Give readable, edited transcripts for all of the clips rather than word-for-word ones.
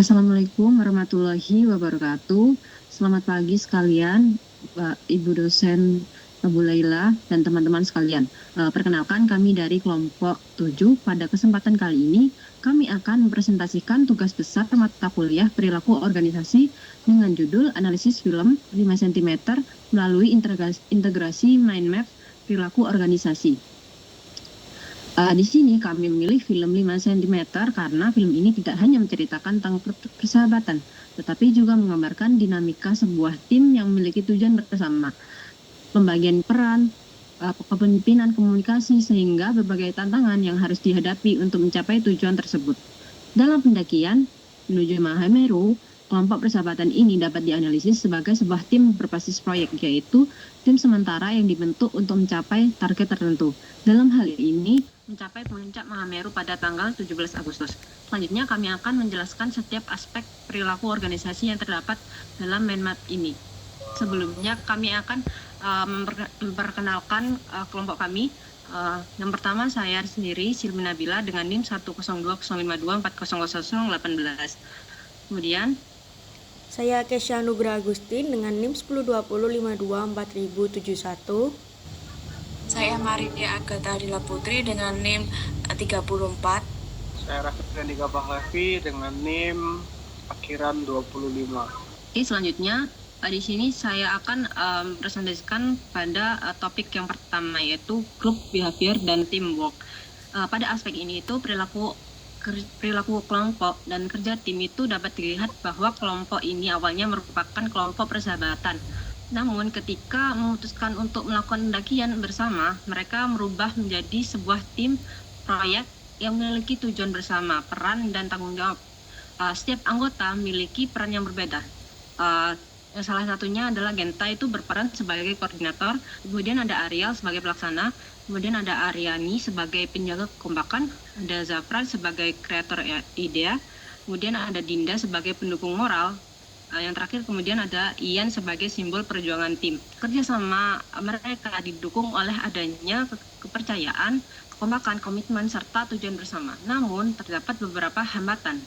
Assalamualaikum warahmatullahi wabarakatuh. Selamat pagi sekalian, Ibu dosen Bu Laila dan teman-teman sekalian. Perkenalkan kami dari kelompok 7. Pada kesempatan kali ini, kami akan mempresentasikan tugas besar mata kuliah perilaku organisasi dengan judul Analisis Film 5 cm melalui integrasi mind map perilaku organisasi. Di sini kami memilih film 5 cm karena film ini tidak hanya menceritakan tentang persahabatan, tetapi juga menggambarkan dinamika sebuah tim yang memiliki tujuan bersama, pembagian peran, kepemimpinan komunikasi, sehingga berbagai tantangan yang harus dihadapi untuk mencapai tujuan tersebut. Dalam pendakian menuju Mahameru, kelompok persahabatan ini dapat dianalisis sebagai sebuah tim berbasis proyek, yaitu tim sementara yang dibentuk untuk mencapai target tertentu. Dalam hal ini, mencapai puncak Mahameru pada tanggal 17 Agustus. Selanjutnya kami akan menjelaskan setiap aspek perilaku organisasi yang terdapat dalam mind map ini. Sebelumnya kami akan memperkenalkan kelompok kami. Yang pertama saya sendiri, Silmi Nabila dengan NIM 10202540018. Kemudian saya Kesha Nugra Agustin dengan NIM 1020524071. Saya Maria Agatha Adila Putri dengan NIM 34. Saya Raffi Andika Pahlavi dengan NIM akhiran 25. Oke, selanjutnya di sini saya akan presentasikan pada topik yang pertama, yaitu group behavior dan teamwork. Pada aspek ini itu perilaku kelompok dan kerja tim itu dapat dilihat bahwa kelompok ini awalnya merupakan kelompok persahabatan. Namun ketika memutuskan untuk melakukan pendakian bersama, mereka merubah menjadi sebuah tim proyek yang memiliki tujuan bersama, peran dan tanggung jawab. Setiap anggota memiliki peran yang berbeda. Salah satunya adalah Genta itu berperan sebagai koordinator, kemudian ada Ariel sebagai pelaksana, kemudian ada Aryani sebagai penjaga kekompakan, ada Zafran sebagai kreator ide, kemudian ada Dinda sebagai pendukung moral, yang terakhir kemudian ada Ian sebagai simbol perjuangan tim. Kerjasama mereka didukung oleh adanya kepercayaan, kekompakan, komitmen, serta tujuan bersama. Namun terdapat beberapa hambatan,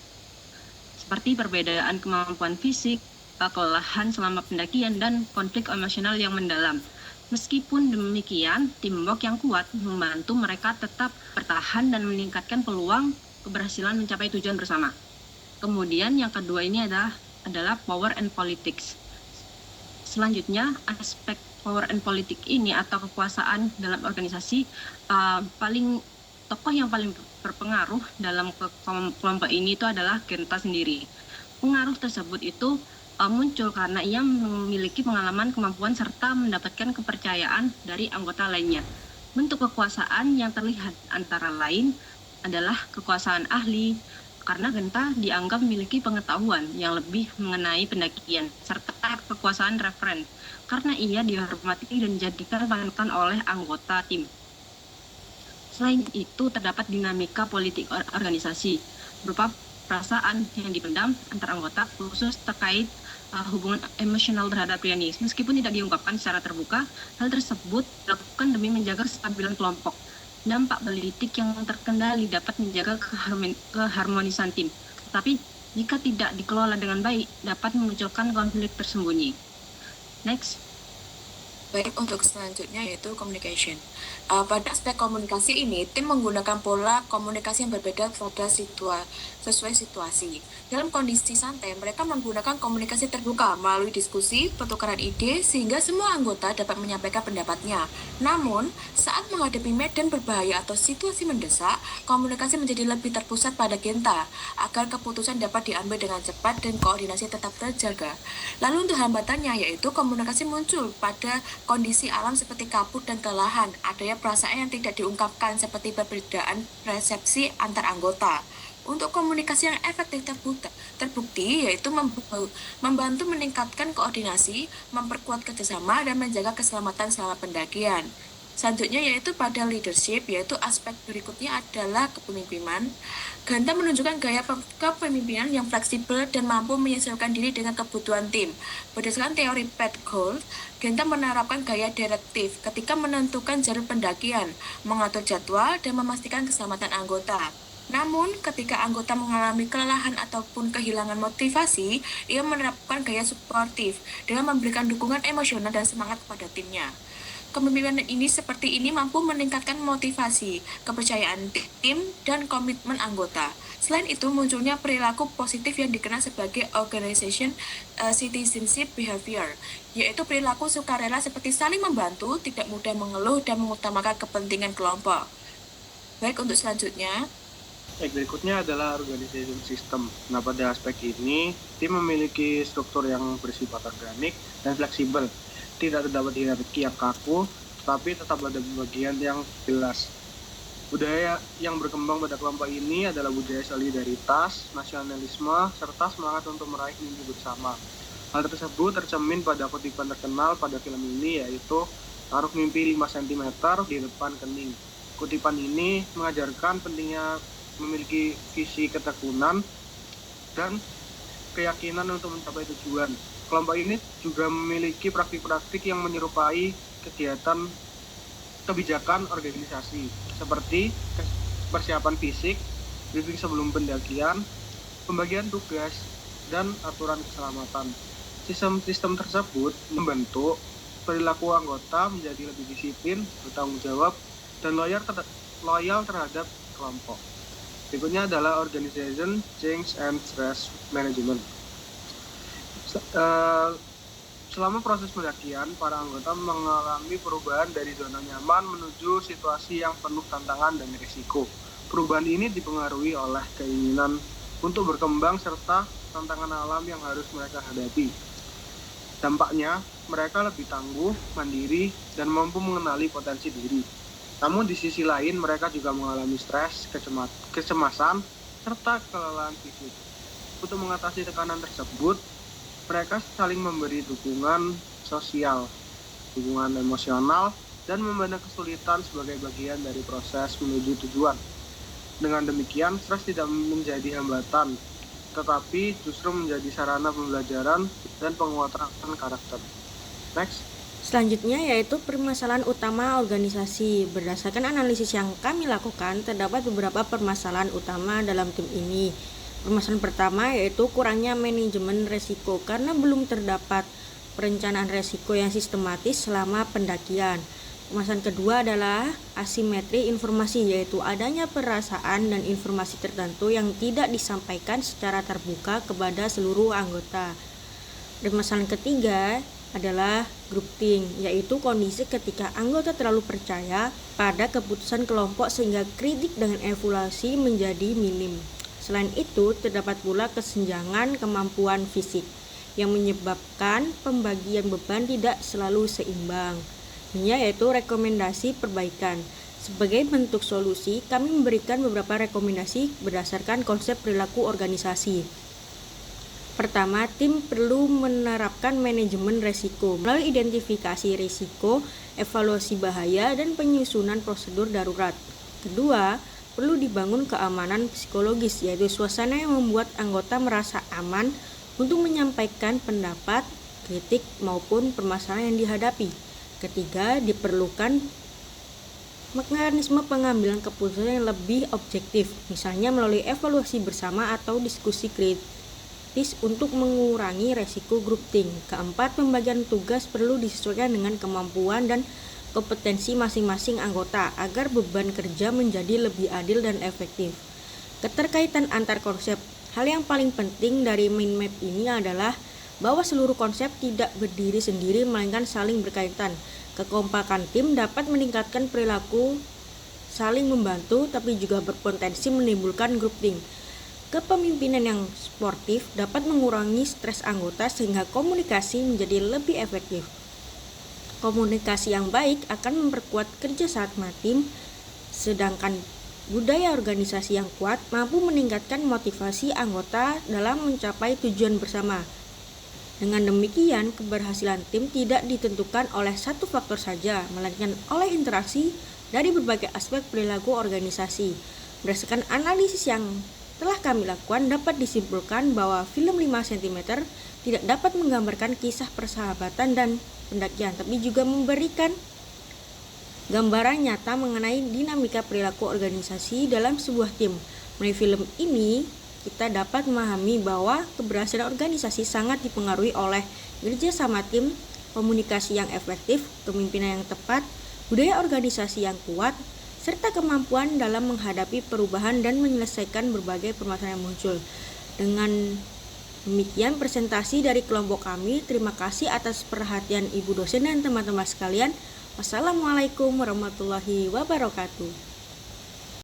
seperti perbedaan kemampuan fisik, kelelahan selama pendakian, dan konflik emosional yang mendalam. Meskipun demikian, teamwork yang kuat membantu mereka tetap bertahan dan meningkatkan peluang keberhasilan mencapai tujuan bersama. Kemudian yang kedua ini adalah power and politics. Selanjutnya, aspek power and politics ini atau kekuasaan dalam organisasi, tokoh yang paling berpengaruh dalam kelompok ini itu adalah Genta sendiri. Pengaruh tersebut itu muncul karena ia memiliki pengalaman, kemampuan, serta mendapatkan kepercayaan dari anggota lainnya. Bentuk kekuasaan yang terlihat antara lain adalah kekuasaan ahli, karena Genta dianggap memiliki pengetahuan yang lebih mengenai pendakian, serta kekuasaan referen, karena ia dihormati dan dijadikan panutan oleh anggota tim. Selain itu, terdapat dinamika politik organisasi, berupa perasaan yang dipendam antar anggota, khusus terkait hubungan emosional terhadap Riani. Meskipun tidak diungkapkan secara terbuka, hal tersebut dilakukan demi menjaga kestabilan kelompok. Dampak politik yang terkendali dapat menjaga keharmonisan tim, tetapi jika tidak dikelola dengan baik, dapat memunculkan konflik tersembunyi. Next. Baik, untuk selanjutnya yaitu communication. Pada aspek komunikasi ini, tim menggunakan pola komunikasi yang berbeda sesuai situasi. Dalam kondisi santai, mereka menggunakan komunikasi terbuka melalui diskusi, pertukaran ide, sehingga semua anggota dapat menyampaikan pendapatnya. Namun, saat menghadapi medan berbahaya atau situasi mendesak, komunikasi menjadi lebih terpusat pada Genta, agar keputusan dapat diambil dengan cepat dan koordinasi tetap terjaga. Lalu untuk hambatannya, yaitu komunikasi muncul pada kondisi alam seperti kabut dan kelelahan, adanya perasaan yang tidak diungkapkan seperti perbedaan persepsi antar anggota. Untuk komunikasi yang efektif terbukti yaitu membantu meningkatkan koordinasi, memperkuat kerjasama, dan menjaga keselamatan selama pendakian. Selanjutnya yaitu pada leadership, yaitu aspek berikutnya adalah kepemimpinan. Genta menunjukkan gaya kepemimpinan yang fleksibel dan mampu menyesuaikan diri dengan kebutuhan tim. Berdasarkan teori Pat Gould, Genta menerapkan gaya direktif ketika menentukan jalur pendakian, mengatur jadwal, dan memastikan keselamatan anggota. Namun, ketika anggota mengalami kelelahan ataupun kehilangan motivasi, ia menerapkan gaya suportif dengan memberikan dukungan emosional dan semangat kepada timnya. Kepemimpinan ini seperti ini mampu meningkatkan motivasi, kepercayaan tim, dan komitmen anggota. Selain itu, munculnya perilaku positif yang dikenal sebagai organization citizenship behavior, yaitu perilaku sukarela seperti saling membantu, tidak mudah mengeluh, dan mengutamakan kepentingan kelompok. Baik, untuk selanjutnya, Berikutnya adalah organization system. Nah, pada aspek ini, tim memiliki struktur yang bersifat organik dan fleksibel. Tidak terdapat hierarki yang kaku, tetapi tetap ada bagian yang jelas. Budaya yang berkembang pada kelompok ini adalah budaya solidaritas, nasionalisme, serta semangat untuk meraih mimpi bersama. Hal tersebut tercermin pada kutipan terkenal pada film ini, yaitu taruh mimpi 5 cm di depan kening. Kutipan ini mengajarkan pentingnya memiliki visi ketekunan dan keyakinan untuk mencapai tujuan. Kelompok ini juga memiliki praktik-praktik yang menyerupai kegiatan kebijakan organisasi, seperti persiapan fisik, briefing sebelum pendakian, pembagian tugas, dan aturan keselamatan. Sistem tersebut membentuk perilaku anggota menjadi lebih disiplin, bertanggung jawab, dan loyal terhadap kelompok. Berikutnya adalah Organization Change and Stress Management. Selama proses pendakian, para anggota mengalami perubahan dari zona nyaman menuju situasi yang penuh tantangan dan risiko. Perubahan ini dipengaruhi oleh keinginan untuk berkembang serta tantangan alam yang harus mereka hadapi. Dampaknya, mereka lebih tangguh, mandiri, dan mampu mengenali potensi diri. Namun di sisi lain mereka juga mengalami stres, kecemasan, serta kelelahan fisik. Untuk mengatasi tekanan tersebut, mereka saling memberi dukungan sosial, dukungan emosional, dan memandang kesulitan sebagai bagian dari proses menuju tujuan. Dengan demikian, stres tidak menjadi hambatan, tetapi justru menjadi sarana pembelajaran dan penguatan karakter. Next. Selanjutnya yaitu permasalahan utama organisasi. Berdasarkan analisis yang kami lakukan, terdapat beberapa permasalahan utama dalam tim ini. Permasalahan pertama yaitu kurangnya manajemen resiko karena belum terdapat perencanaan resiko yang sistematis selama pendakian. Permasalahan kedua adalah asimetri informasi, yaitu adanya perasaan dan informasi tertentu yang tidak disampaikan secara terbuka kepada seluruh anggota. Permasalahan ketiga adalah groupthink, yaitu kondisi ketika anggota terlalu percaya pada keputusan kelompok sehingga kritik dengan evaluasi menjadi minim. Selain itu, terdapat pula kesenjangan kemampuan fisik yang menyebabkan pembagian beban tidak selalu seimbang. Yaitu rekomendasi perbaikan. Sebagai bentuk solusi, kami memberikan beberapa rekomendasi berdasarkan konsep perilaku organisasi. Pertama, tim perlu menerapkan manajemen risiko melalui identifikasi risiko, evaluasi bahaya, dan penyusunan prosedur darurat. Kedua, perlu dibangun keamanan psikologis, yaitu suasana yang membuat anggota merasa aman untuk menyampaikan pendapat, kritik, maupun permasalahan yang dihadapi. Ketiga, diperlukan mekanisme pengambilan keputusan yang lebih objektif, misalnya melalui evaluasi bersama atau diskusi kritis untuk mengurangi resiko groupthink. Keempat, pembagian tugas perlu disesuaikan dengan kemampuan dan kompetensi masing-masing anggota agar beban kerja menjadi lebih adil dan efektif. Keterkaitan antar konsep. Hal yang paling penting dari mind map ini adalah bahwa seluruh konsep tidak berdiri sendiri melainkan saling berkaitan. Kekompakan tim dapat meningkatkan perilaku saling membantu tapi juga berpotensi menimbulkan groupthink. Kepemimpinan yang sportif dapat mengurangi stres anggota sehingga komunikasi menjadi lebih efektif. Komunikasi yang baik akan memperkuat kerjasama tim, sedangkan budaya organisasi yang kuat mampu meningkatkan motivasi anggota dalam mencapai tujuan bersama. Dengan demikian, keberhasilan tim tidak ditentukan oleh satu faktor saja, melainkan oleh interaksi dari berbagai aspek perilaku organisasi. Berdasarkan analisis yang telah kami lakukan, dapat disimpulkan bahwa film 5 cm tidak dapat menggambarkan kisah persahabatan dan pendakian, tapi juga memberikan gambaran nyata mengenai dinamika perilaku organisasi dalam sebuah tim. Melalui film ini, kita dapat memahami bahwa keberhasilan organisasi sangat dipengaruhi oleh kerja sama tim, komunikasi yang efektif, kepemimpinan yang tepat, budaya organisasi yang kuat, serta kemampuan dalam menghadapi perubahan dan menyelesaikan berbagai permasalahan yang muncul. Dengan demikian presentasi dari kelompok kami. Terima kasih atas perhatian Ibu dosen dan teman-teman sekalian. Wassalamualaikum warahmatullahi wabarakatuh.